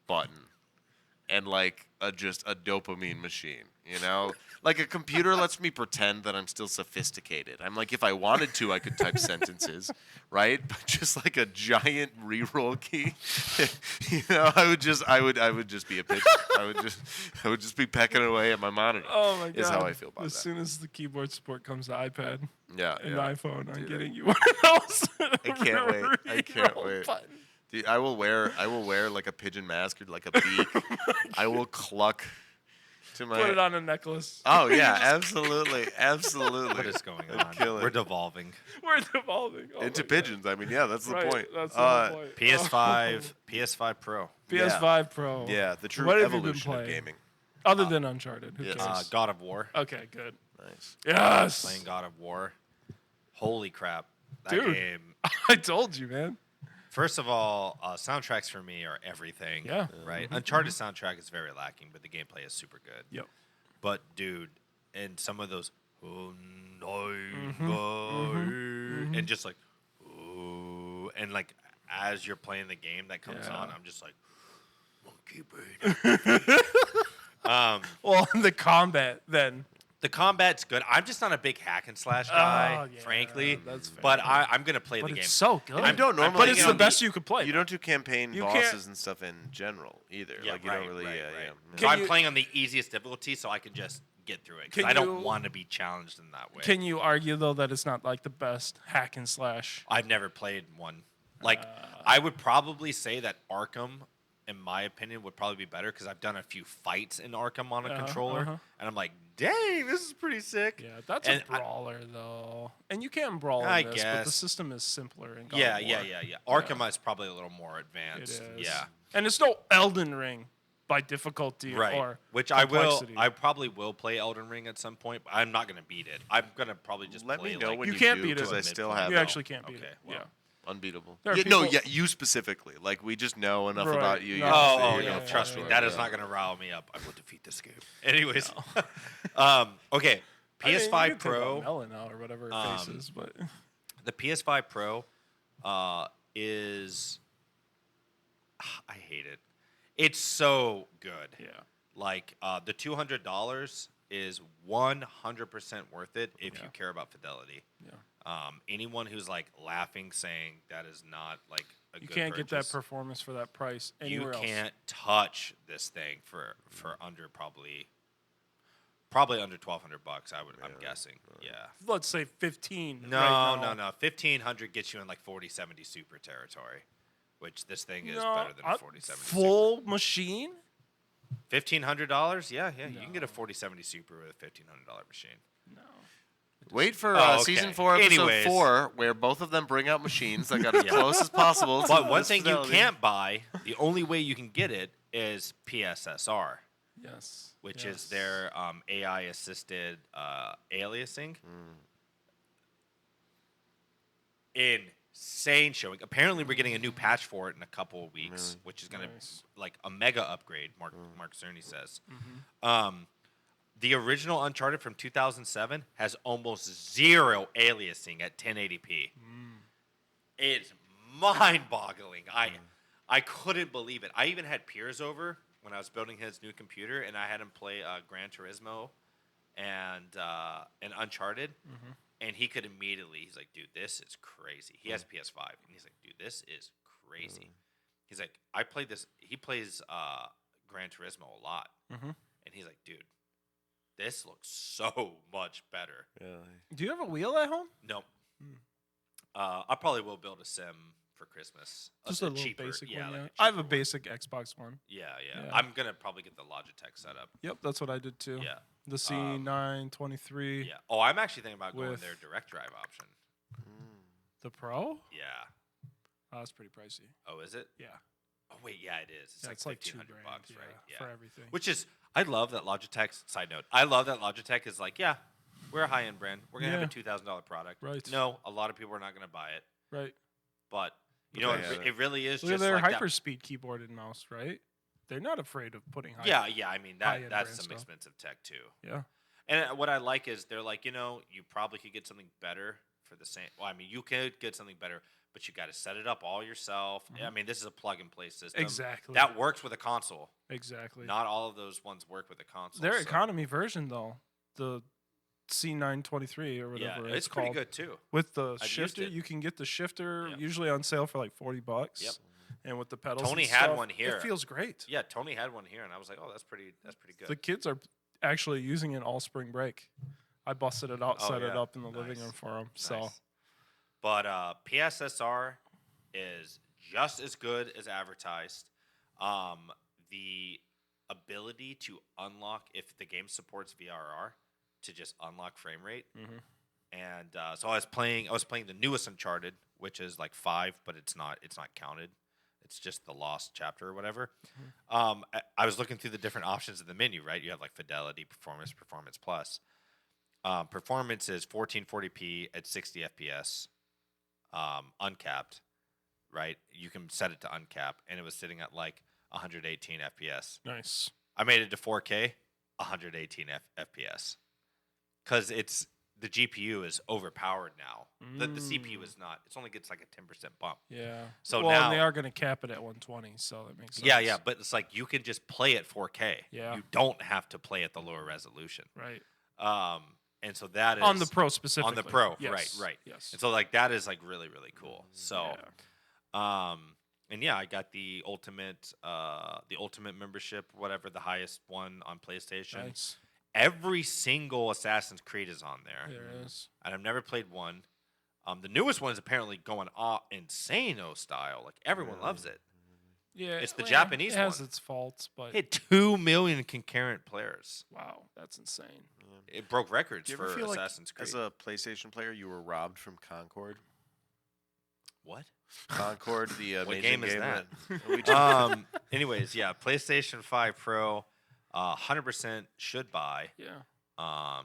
button and like just a dopamine machine, like a computer lets me pretend that I'm still sophisticated. I'm like, if I wanted to, I could type sentences, right? But just like a giant reroll key, I would just be a pigeon. I would just be pecking away at my monitor. Oh my god! Is how I feel about as that. soon as the keyboard support comes to iPad Yeah, and yeah. iPhone, I'm Dude, getting you one of those. I can't wait. I can't reroll wait. buttons. Dude, I will wear like a pigeon mask or like a beak. I will cluck to my. Put it on a necklace. Oh yeah, absolutely, absolutely. What is going I'd on? kill it. We're devolving. We're devolving. Oh Into my God. pigeons. I mean, yeah, that's the Right, point. That's the whole point. PS5 Pro. PS5 Pro. Yeah, the true What have you been evolution of playing? gaming. Other than Uncharted. Who yes. cares? God of War. Okay, good. Nice. Yes. Playing God of War. Holy crap. That Dude. game. I told you, man. First of all, soundtracks for me are everything. Yeah. Right? Uncharted soundtrack is very lacking, but the gameplay is super good. Yep. But, dude, and some of those. Oh, no, and just like. Ooh, and like, as you're playing the game that comes Yeah. on, I'm just like. Monkey brain. Well, the combat then. The combat's good. I'm just not a big hack and slash guy, yeah, frankly. that's fair. But I'm gonna play But the game. it's so good. I don't normally. But it's you the don't best do- you could play. You don't do campaign You bosses can't- and stuff in general either. Yeah, like you right, don't really. right, yeah, right. yeah. So Can I'm you- playing on the easiest difficulty, so I can just get through it. 'Cause Can I don't you- want to be challenged in that way. Can you argue though that it's not like the best hack and slash? I've never played one. Like, I would probably say that Arkham, in my opinion, would probably be better because I've done a few fights in Arkham on a controller, and I'm like, dang, this is pretty sick. Yeah, that's And a brawler though, and you can brawl I in this, but the guess. system is simpler. In God Yeah, of yeah, War. yeah, yeah. Arkham is probably a little more It advanced. is. Yeah. and it's no Elden Ring by difficulty Right. or Which complexity. I probably will play Elden Ring at some point, but I'm not going to beat it. I'm going to probably just Let play me know like, when You you can't do, beat it. because I still Midpoint. have You actually can't beat Okay, it. well. Yeah. unbeatable. There are Yeah, no, people- yeah, you specifically. Like we just know enough Right. about you. No. you Oh, know, oh, you yeah, know, trust for me. sure, That is yeah. not going to rile me up. I will defeat this game. Anyways. Okay. I mean, PS5 you could take Pro. out Melon out or whatever her face is, but The PS5 Pro is. I hate it. It's so good. yeah. Like, the $200 is 100% worth it if you Yeah. care about fidelity. Yeah. Anyone who's like laughing, saying that is not like a You good can't get that purchase, performance for that price anywhere you else. can't touch this thing for under probably under $1,200. I'm guessing. Yeah. Let's say 15. No, right no, now. no. 1,500 gets you in like 4070 Super territory, which this thing is No, better than a 4070 full machine. $1,500? Yeah, yeah. You can get a 4070 Super with a $1,500 machine. No. Wait for Oh, okay. season 4, episode Anyways. 4, where both of them bring out machines that got as close as possible. to But one this thing you fidelity. can't buy, the only way you can get it is PSSR, Yes. which yes. is their AI assisted aliasing. Insane showing. Apparently, we're getting a new patch for it in a couple of weeks, which is going to Nice. like a mega upgrade. Mark Cerny says. The original Uncharted from 2007 has almost zero aliasing at 1080p. It's mind-boggling. I couldn't believe it. I even had peers over when I was building his new computer, and I had him play Gran Turismo and Uncharted, and he could immediately. He's like, dude, this is crazy. He has PS5, and he's like, dude, this is crazy. He's like, I played this. He plays Gran Turismo a lot, and he's like, dude, this looks so much better. Really? Do you have a wheel at home? No. I probably will build a sim for Christmas. Just a little cheaper, basic one. like Yeah. a I have a cheaper one. basic Xbox One. Yeah. Yeah. I'm gonna probably get the Logitech setup. Yep, that's what I did too. Yeah. The C923. Yeah. Oh, I'm actually thinking about going With- their direct drive option. The Pro? Yeah. Oh, that's pretty pricey. Oh, is it? Yeah. Oh wait, yeah, it is. It's Yeah, like it's like $1,500 $2,000 bucks, right? Yeah. for everything. Which is, I love that Logitech. Side note, I love that Logitech is like, yeah, we're a high end brand. We're gonna have a $2,000 product. Right. No, a lot of people are not gonna buy it, Right. but you know, Okay. it really is Look at just their like that. hyperspeed keyboard and mouse, right? They're not afraid of putting high. Yeah. I mean, high-end that's brand some stuff. expensive tech too. Yeah. And what I like is they're like, you know, you probably could get something better for the same. Well, I mean, you could get something better, but you got to set it up all yourself. I mean, this is a plug and play system. Exactly. That works with a console. Exactly. Not all of those ones work with a console. Their so- economy version though, the C923 or Yeah, whatever it's called. pretty good too. With the I've used shifter, it. you can get the shifter Yep. usually on sale for like $40. Yep. And with the pedals, Tony and had stuff, one here. It feels great. Yeah, Tony had one here, and I was like, oh, that's pretty good. The kids are actually using it all spring break. I busted it out, Oh, set it yeah. up in the living Nice. room for them. So Nice. But PSSR is just as good as advertised. The ability to unlock, if the game supports VRR, to just unlock frame rate. And so I was playing the newest Uncharted, which is like 5, but it's not counted. It's just the lost chapter or whatever. I was looking through the different options in the menu, right? You have like fidelity, performance, performance plus. Performance is 1440p at 60 FPS, uncapped, right? You can set it to uncap, and it was sitting at like 118 FPS. nice. I made it to 4K, 118 FPS, because the GPU is overpowered now. The CPU is not. It only gets like a 10% bump. Yeah. So well, now- and they are going to cap it at 120, so that makes sense. Yeah, but it's like you can just play at 4K. Yeah. You don't have to play at the lower resolution. Right. And so that is On the Pro specifically. on the Pro, Yes. right. Yes. And so like that is like really really cool. So, Yeah. and yeah, I got the ultimate membership, whatever, the highest one on PlayStation. Nice. Every single Assassin's Creed is on there, There it is. and I've never played one. The newest one is apparently going insane-o style. Like everyone loves it. Yeah. It's the Japanese It has one. its faults, but It had 2 million concurrent players. wow, that's insane. It broke records Do you for ever feel Assassin's like, Creed. as a PlayStation player, you were robbed from Concord? What? Concord, the What amazing game is that? we just Anyways, yeah, PlayStation 5 Pro, 100% should buy. Yeah.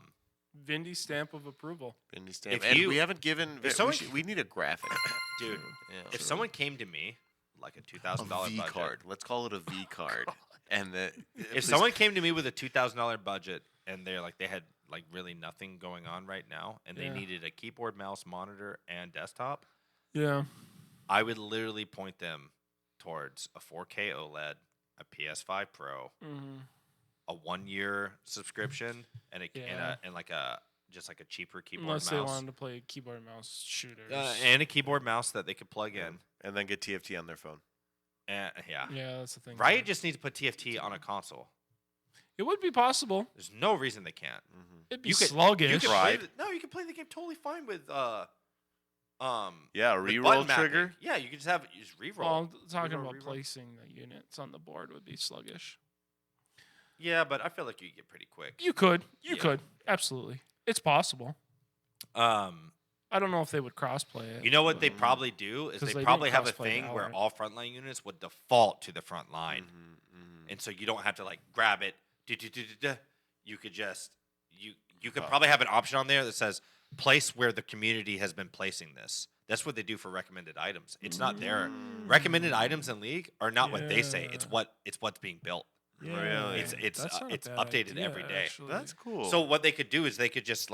Vindy stamp of approval. Vindy stamp. If And you- we haven't given. if We, someone- we need a graphic, Dude, Yeah, if so- someone came to me, like a a $2,000 V budget. card. Let's call it a V card. And If someone came to me with a $2,000 budget and they're like, they had like really nothing going on right now and they Yeah. needed a keyboard, mouse, monitor, and desktop, Yeah. I would literally point them towards a 4K OLED, a PS5 Pro, Mm-hmm. a 1-year subscription, and Yeah. like a just like a cheaper keyboard Unless they mouse, wanted to play keyboard and mouse shooters. and a keyboard mouse that they could plug in. and then get TFT on their phone. And, yeah. yeah, that's the thing. Riot just needs to put TFT on a console. It would be possible. There's no reason they can't. It'd be You could- sluggish. You can play Tried. no, you can play the game totally fine with Yeah, a with reroll button mapping. trigger. Yeah, you can just have just reroll. Well, I'm talking Reroll, about reroll. placing the units on the board would be sluggish. Yeah, but I feel like you get pretty quick. You could. You Yeah. could. Absolutely. It's possible. I don't know if they would crossplay it. You know what they probably do is 'Cause they they probably didn't have a crossplay thing where Valorant. all frontline units would default to the front line, and so you don't have to like grab it. You could just you could probably have an option on there that says place where the community has been placing this. That's what they do for recommended items. It's not there. Recommended items in League are not what they say. It's what's being built. Really? It's That's not a it's bad updated idea, every day. actually. That's cool. So what they could do is they could just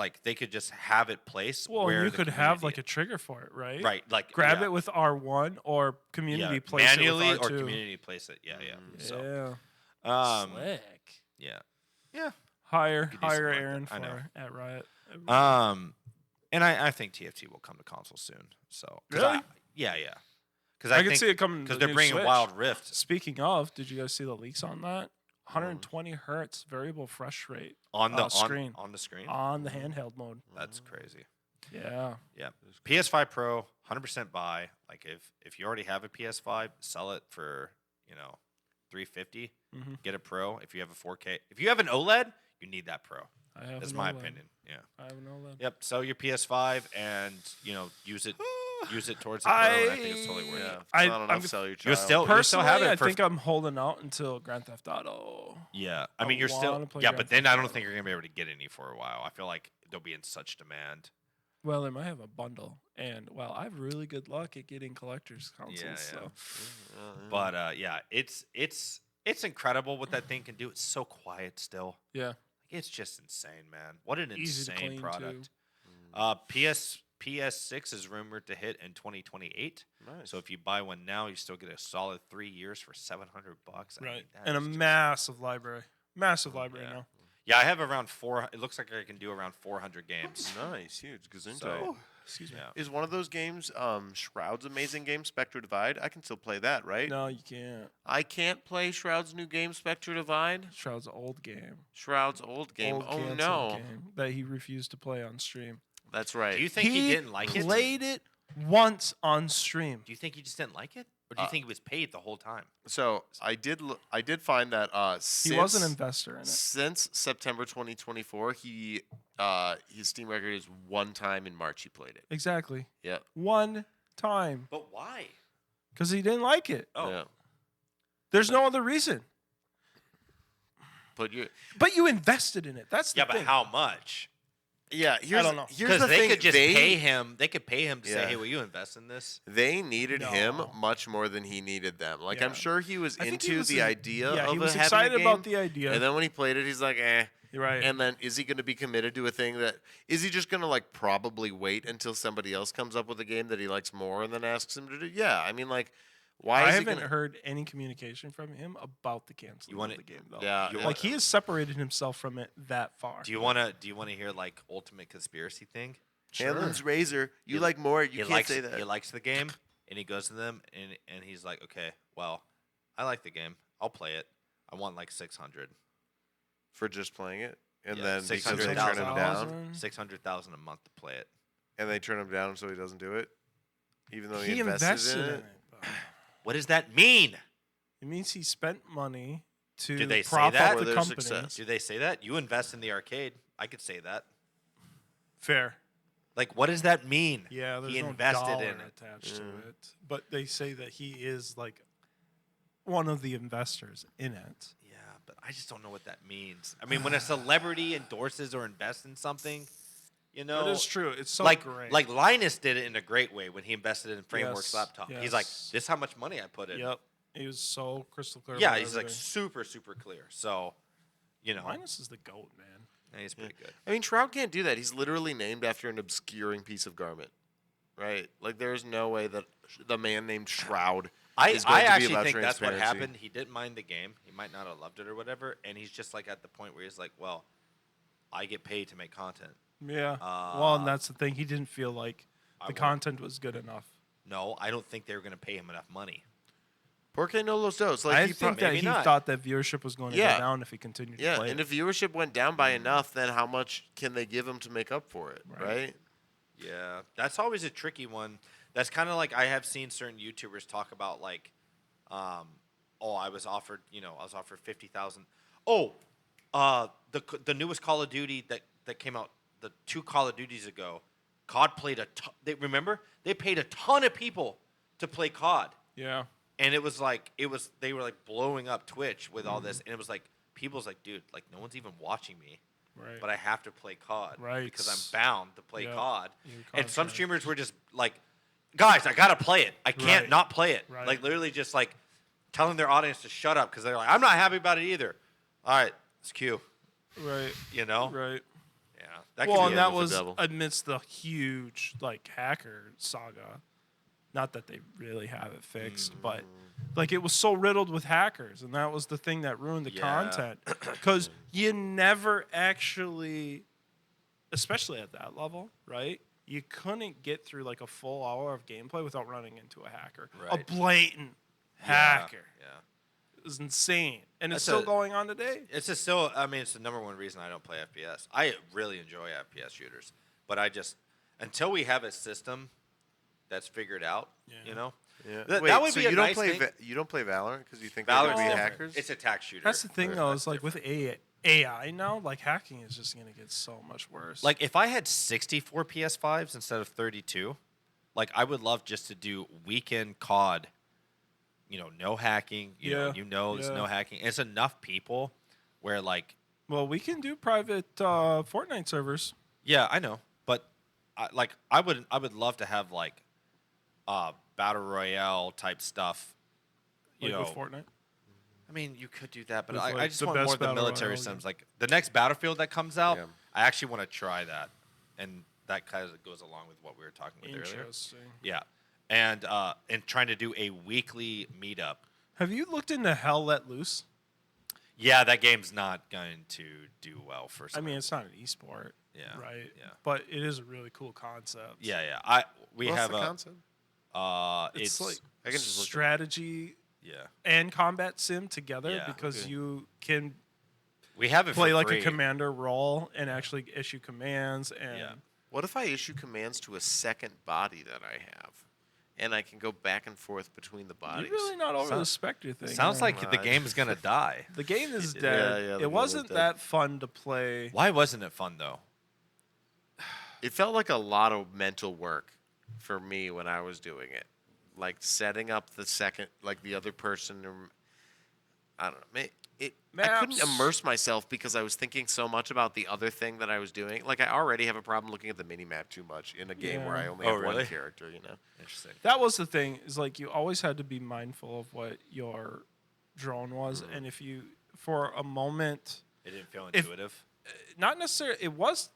have it placed well, where you the could have like community- a trigger for it, right? right, like Grab yeah, it with R1 or community yeah, place manually it with or R2. community place it. Yeah. So Yeah. Slick. Yeah. Yeah. Hire could do something like Aaron that. I know. at Riot. And I think TFT will come to console soon. So Really? Yeah. Because I can see it coming because to they're the new bringing Switch. Wild Rift Speaking of, did you guys see the leaks on that? 120 hertz variable refresh rate on the screen on the screen. on the handheld mode. That's crazy. Yeah. Yeah. PS5 Pro, 100% buy. Like if you already have a PS5, sell it for $350. Get a Pro. If you have a 4K, if you have an OLED, you need that Pro. I have That's an my OLED. opinion. Yeah. I have an OLED. Yep. Sell your PS5 and use it towards the Pro. And I think it's totally worth it. Yeah, it's not enough. Sell your You'll child. still Personally, have it. I think I'm holding out until Grand Theft Auto. Yeah. I mean, I you're still. wanna play Yeah, Grand but then Theft I don't Auto. think you're gonna be able to get any for a while. I feel like they'll be in such demand. Well, they might have a bundle, and I have really good luck at getting collector's consoles. Yeah. So But yeah, it's incredible what that thing can do. It's so quiet still. yeah, It's just insane, man. What an Easy to insane clean, product. too. PS6 is rumored to hit in 2028. Nice. So if you buy one now, you still get a solid 3 years for $700. I right, mean, that and a is just- massive library yeah. now. Yeah, I have around 4. It looks like I can do around 400 games. Nice, huge. Gesundheit. So, Excuse me. yeah. Is one of those games Shroud's amazing game, Spectre Divide? I can still play that, right? No, you can't. I can't play Shroud's new game, Spectre Divide. Shroud's old game. Shroud's old game. Old Oh canceled no, game that he refused to play on stream. that's right. Do you think he didn't like it? Played it once on stream. Do you think he just didn't like it? Or do you think he was paid the whole time? So I did find that He was an investor in it. since September 2024, his Steam record is one time in March he played it. Exactly. Yeah. One time. But why? Because he didn't like it. Oh. Yeah. There's no other reason. But But you invested in it. That's the Yeah, thing. but how much? here's don't know. here's Because the they thing. could just pay him. They could pay him to Yeah. say, "Hey, will you invest in this?" They needed him No. much more than he needed them. Like Yeah. I'm sure he was I think into the idea Yeah, of he was having excited a game, about the idea. and then when he played it, he's like, eh. You're right. And then is he going to be committed to a thing that is he just going to like probably wait until somebody else comes up with a game that he likes more and then asks him to do? Yeah, I mean like why I is he haven't gonna, heard any communication from him about the canceling want of the game though. Yeah, Like he has separated himself from it that far. Do you wanna hear like ultimate conspiracy thing? Hanlon's Razor, you like more, you can't likes, say that. He likes the game, and he goes to them, and he's like, "Okay, well, I like the game. I'll play it. I want like 600, for just playing it. And Yeah, then because they 600,000. turn him down 600,000 a month to play it." and they turn him down so he doesn't do it. Even though He he invested in it. though. What does that mean? It means he spent money to Do they say prop that? up For the their company. success. Do they say that? You invest in the arcade. I could say that. Fair. Like, what does that mean? Yeah, there's he no invested dollar in it. attached to it. But they say that he is like one of the investors in it. Yeah, but I just don't know what that means. I mean, when a celebrity endorses or invests in something, That is true. It's so like great. like Linus did it in a great way when he invested in Frameworks Yes, laptop. He's like, yes. "This is how much money I put in." Yep. He was so crystal clear. Yeah, about he's like everything. super clear. So, Linus is the GOAT, man. he's pretty good. I mean, Shroud can't do that. He's literally named after an obscuring piece of garment, right? Like, there's no way that the man named Shroud is going I to be actually about think that's what transparency. happened. He didn't mind the game. He might not have loved it or whatever, and he's just like at the point where he's like, "Well, I get paid to make content." Yeah. Well, and that's the thing. He didn't feel like the won't- content was good enough. No, I don't think they were going to pay him enough money. Porque no los dos. Like, I he think that maybe he not. thought that viewership was going to Yeah. go down if he continued to yeah, play and it. if viewership went down by enough, then how much can they give him to make up for it, right? Yeah, that's always a tricky one. That's kind of like I have seen certain YouTubers talk about like, I was offered 50,000. Oh, the newest Call of Duty that came out, the 2 Call of Duties ago, COD played remember they paid a ton of people to play COD, Yeah. and it was they were like blowing up Twitch with all this, and it was like people's like, dude, like no one's even watching me. Right. But I have to play COD Right. because I'm bound to play Yep. COD. You're And some contract. streamers were just like, guys, I gotta play it. I can't Right. not play it. Right. Like literally just like telling their audience to shut up because they're like, I'm not happy about it either. All right, it's Q. Right. You know? Right. Yeah. Well, be and a- that with the was devil. amidst the huge hacker saga Not that they really have it fixed, but like it was so riddled with hackers, and that was the thing that ruined the content. Because you never actually, especially at that level, right? You couldn't get through like a full hour of gameplay without running into a hacker. A blatant hacker. Yeah. It was insane. And it's That's still going on today. It's just still, I mean, it's the number one reason I don't play FPS. I really enjoy FPS shooters, but I just, until we have a system that's figured out, you know? Yeah. Wait, Wait, that would so be a you don't nice play thing. You don't play Valorant because you think they're going Valorant's to be different. hackers? It's a tax shooter. That's the thing, though, is like with AI now, like hacking is just going to get so much worse. Like if I had 64 PS5s instead of 32, like I would love just to do weekend COD. You know, no hacking. You know, there's no hacking. It's enough people where like. Well, we can do private Fortnite servers. Yeah, I know, but I would love to have like battle royale type stuff. You Like know, with Fortnite. I mean, you could do that, but With, I like, just the want more best of the battle military royale sims. Like the next Battlefield that comes out, Yeah. I actually want to try that, and that kind of goes along with what we were talking about earlier. Interesting. Yeah, and trying to do a weekly meetup. Have you looked into Hell Let Loose? Yeah, that game's not going to do well for. I mean, it's not an esport. Yeah, Right. yeah. But it is a really cool concept. Yeah. We What's have the a concept? It's like I can just look strategy yeah. and combat sim together Yeah, because okay. you can We have it play for like free. a commander role and actually issue commands and Yeah. What if I issue commands to a second body that I have, and I can go back and forth between the bodies? you're really not over the Spectre thing. Sounds huh? like the game's gonna die. the game is Yeah, dead. yeah, the game It is wasn't dead. that fun to play. Why wasn't it fun though? It felt like a lot of mental work for me when I was doing it, like setting up the second, like the other person. I don't know. I couldn't Maps. immerse myself because I was thinking so much about the other thing that I was doing. Like I already have a problem looking at the mini map too much in a game where Yeah. I only Oh, have really? one character. You know. Interesting. That was the thing, is like you always had to be mindful of what your drone was, and if you for a moment, It didn't feel If- intuitive. not necessarily, it was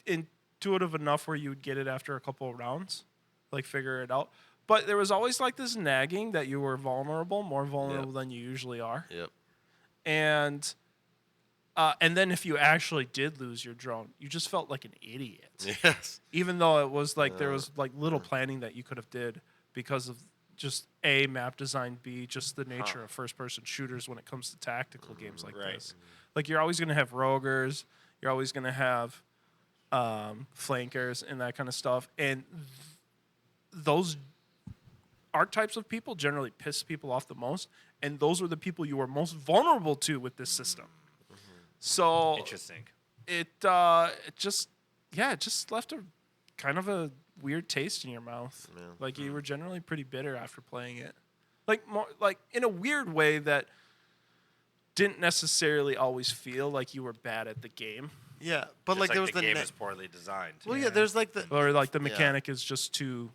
intuitive enough where you would get it after a couple of rounds, like figure it out. But there was always like this nagging that you were vulnerable, more vulnerable than you usually are, Yep. and then if you actually did lose your drone, you just felt like an idiot. Yes. Even though it was like there was like little planning that you could have did because of just A, map design, B, just the nature of first-person shooters when it comes to tactical games like Right. this. Like you're always going to have roguers, you're always going to have flankers and that kind of stuff, and those archetypes of people generally piss people off the most, and those are the people you are most vulnerable to with this system. So Interesting. it just left a kind of a weird taste in your mouth. Yeah. Like you were generally pretty bitter after playing it. Like more like in a weird way that didn't necessarily always feel like you were bad at the game. Yeah, but Just like there was the the game is poorly designed. well, yeah. There's like the Or like the mechanic is just too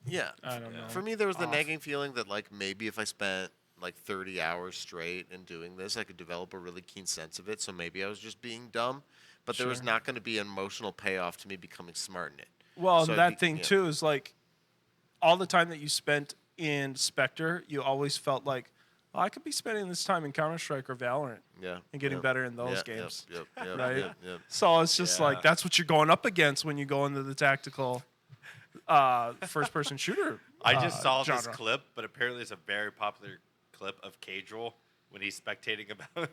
yeah. I don't know. For me, there was the off. nagging feeling that like maybe if I spent like 30 hours straight in doing this, I could develop a really keen sense of it. So maybe I was just being dumb, but there was Sure. not going to be an emotional payoff to me becoming smart in it. Well, So and I'd that thing yeah. too is like all the time that you spent in Spectre, you always felt like, oh, I could be spending this time in Counter-Strike or Valorant Yeah. and getting yep, better in those yep, games. Yep. Yep. Right? Yep, yep. So it's just Yeah. like that's what you're going up against when you go into the tactical first-person shooter. I just saw this genre. clip, but apparently it's a very popular clip of Cadrel when he's spectating a Valorant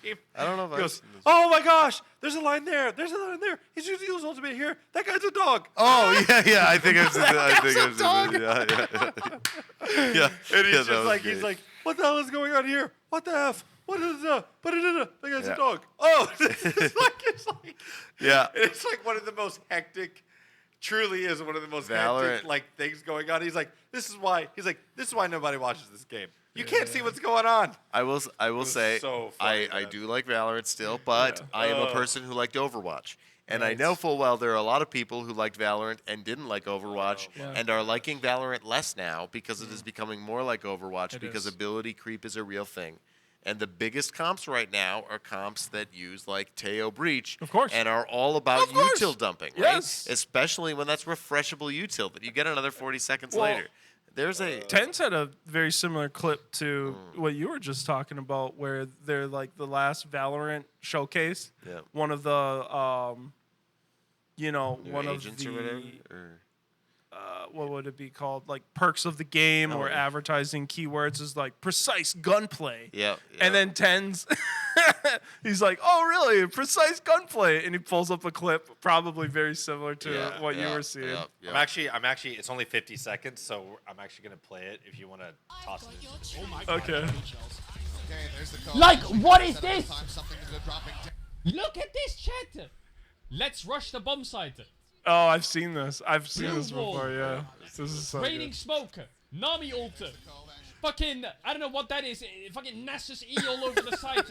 game. I don't know if He I've goes, seen this. "Oh my gosh, there's a line there. There's a line there. He's using his ultimate here. That guy's a dog." Oh yeah. I think I've seen that. I think I've seen that. Yeah. Yeah. And he's Yeah, that just was like, great. he's like, "What the hell is going on here? What the f? What is that? That guy's Yeah. a dog." Oh, it's like, Yeah. it's like one of the most hectic. Truly is one of the most Valorant. hectic like things going on. He's like, this is why nobody watches this game. You can't see what's going on. I will say so funny, I man. do like Valorant still, but I am a person who liked Overwatch. And I know full well there are a lot of people who liked Valorant and didn't like Overwatch Yeah. and are liking Valorant less now because it is becoming more like Overwatch It because is. ability creep is a real thing. And the biggest comps right now are comps that use like Teo Breach, Of course. and are all about Of course. util dumping, right? Yes. Especially when that's refreshable util that you get another 40 seconds Well, later. There's a Tens had a very similar clip to what you were just talking about, where they're like the last Valorant showcase. Yeah. One of the, new one of agents the or whatever. Or, what would it be called? Like perks of the game or yeah. advertising keywords is like precise gunplay. yeah, And then Tens, he's like, "Oh, really? Precise gunplay!" And he pulls up a clip, probably very similar to what you were seeing. I'm actually. It's only 50 seconds, so I'm actually gonna play it. If you want to toss it. Okay. Like, what is this? Look at this chat. Let's rush the bomb site. Oh, I've seen this. I've seen Blue this wall. before. Yeah. This is so Raining good. smoke. Nami ult. Fucking, I don't know what that is. Fucking Nasus E all over the site.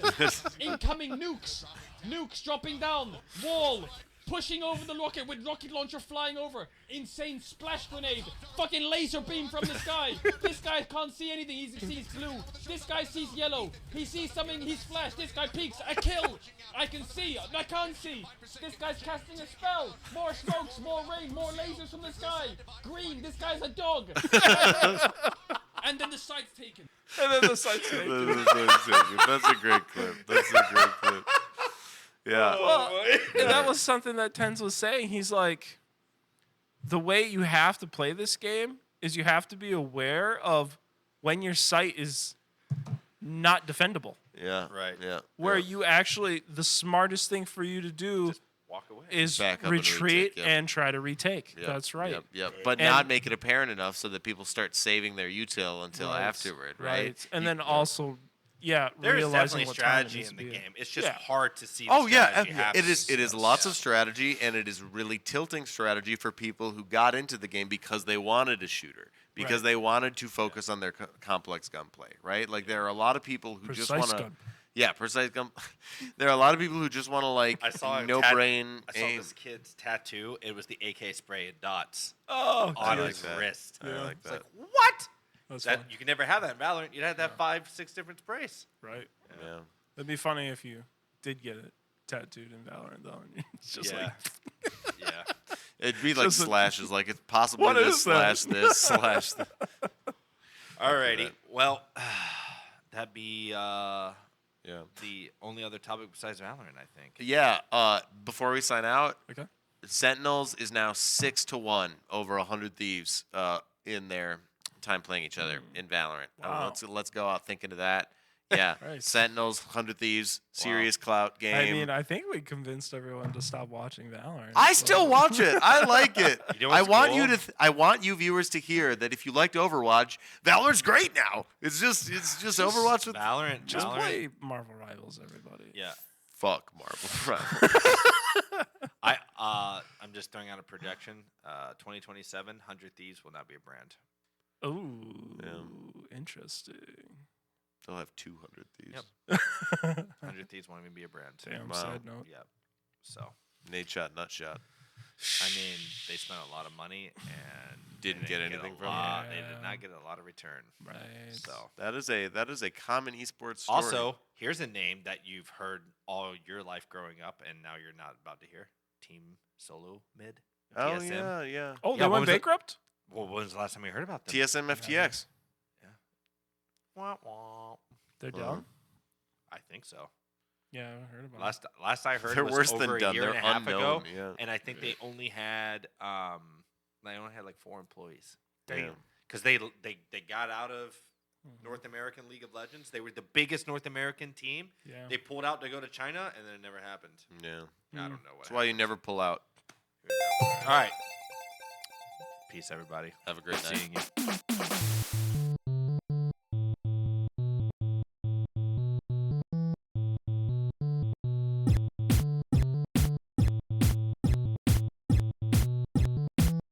Incoming nukes. Nukes dropping down. Wall. Pushing over the rocket with rocket launcher flying over. Insane splash grenade. Fucking laser beam from the sky. This guy can't see anything. He sees blue. This guy sees yellow. He sees something. He's flashed. This guy peeks. A kill. I can see. I can't see. This guy's casting a spell. More smokes. More rain. More lasers from the sky. Green. This guy's a dog. And then the site's taken. And then the site's taken. That's a great clip. That's a great clip. Yeah. Well, and that was something that Tens was saying. He's like, the way you have to play this game is you have to be aware of when your site is not defendable. Yeah. Right. Yeah. Where yeah. you actually, the smartest thing for you to do Walk away. is Back up and retreat retake, yep. and try to retake. Yep, That's right. Yep, yep. But And- not make it apparent enough so that people start saving their util until Right, afterward, right? And then also, There is realizing definitely what time it strategy needs in to the be. game. It's just Yeah. hard to see. Oh the yeah, strategy happen. it is lots of strategy, and it is really tilting strategy for people who got into the game because they wanted a shooter, because Right. they wanted to focus on their complex gunplay, right? Like there are a lot of people who just Precise want to, gun. yeah, precise gun. There are a lot of people who just want to like I saw no brain I saw aim. this kid's tattoo. It was the AK spray and dots Oh, on like his that. wrist. I like It's that. like what? that's That fun. you can never have that in Valorant. You'd have to have 5-6 different sprays. Right. Yeah. It'd be funny if you did get it tattooed in Valorant, though. And it's just yeah. like, Yeah. It'd be like Just a- slashes, like it's possible What to is that? slash this, slash that. Alrighty. Well, that'd be Yeah. the only other topic besides Valorant, I think. Yeah. Before we sign out, okay. Sentinels is now 6-1 over 100 Thieves in their time playing each other in Valorant. Wow. Let's go out thinking of that. Yeah, Right. Sentinels, 100 Thieves, serious clout game. I mean, I think we convinced everyone to stop watching Valorant. I so- still watch it. I like it. You know I what's want cool? you to. I want you viewers to hear that if you liked Overwatch, Valorant's great now. It's just Overwatch with Valorant. Just Valorant. play Marvel Rivals, everybody. Yeah. fuck Marvel. Right. I'm just throwing out a projection. 2027, 100 Thieves will not be a brand. Ooh, interesting. They'll have 200 Thieves. Yep. 100 Thieves won't even be a brand. Damn, Wow. sad note. Yep. So, Nade shot, nut shot. I mean, they spent a lot of money and Didn't they get didn't anything a from it. lot. They did Yeah. not get a lot of return. Right. So, That is a common esports story. also, here's a name that you've heard all your life growing up, and now you're not about to hear. Team Solo Mid. oh TSM. yeah. Oh, Yeah, they what went was it? bankrupt? Well, when was the last time you heard about them? TSM FTX. Wah, wah. They're Uh-huh. down? I think so. Yeah, I heard about Last I heard, They're was worse over than a done. year They're and a half unknown. ago, Yeah. and I think they only had like 4 employees. Damn. Because they got out of North American League of Legends. They were the biggest North American team. Yeah. They pulled out to go to China, and then it never happened. Yeah. I don't know what. That's why you never pull out. All right. Peace, everybody. Have a great night. Seeing you.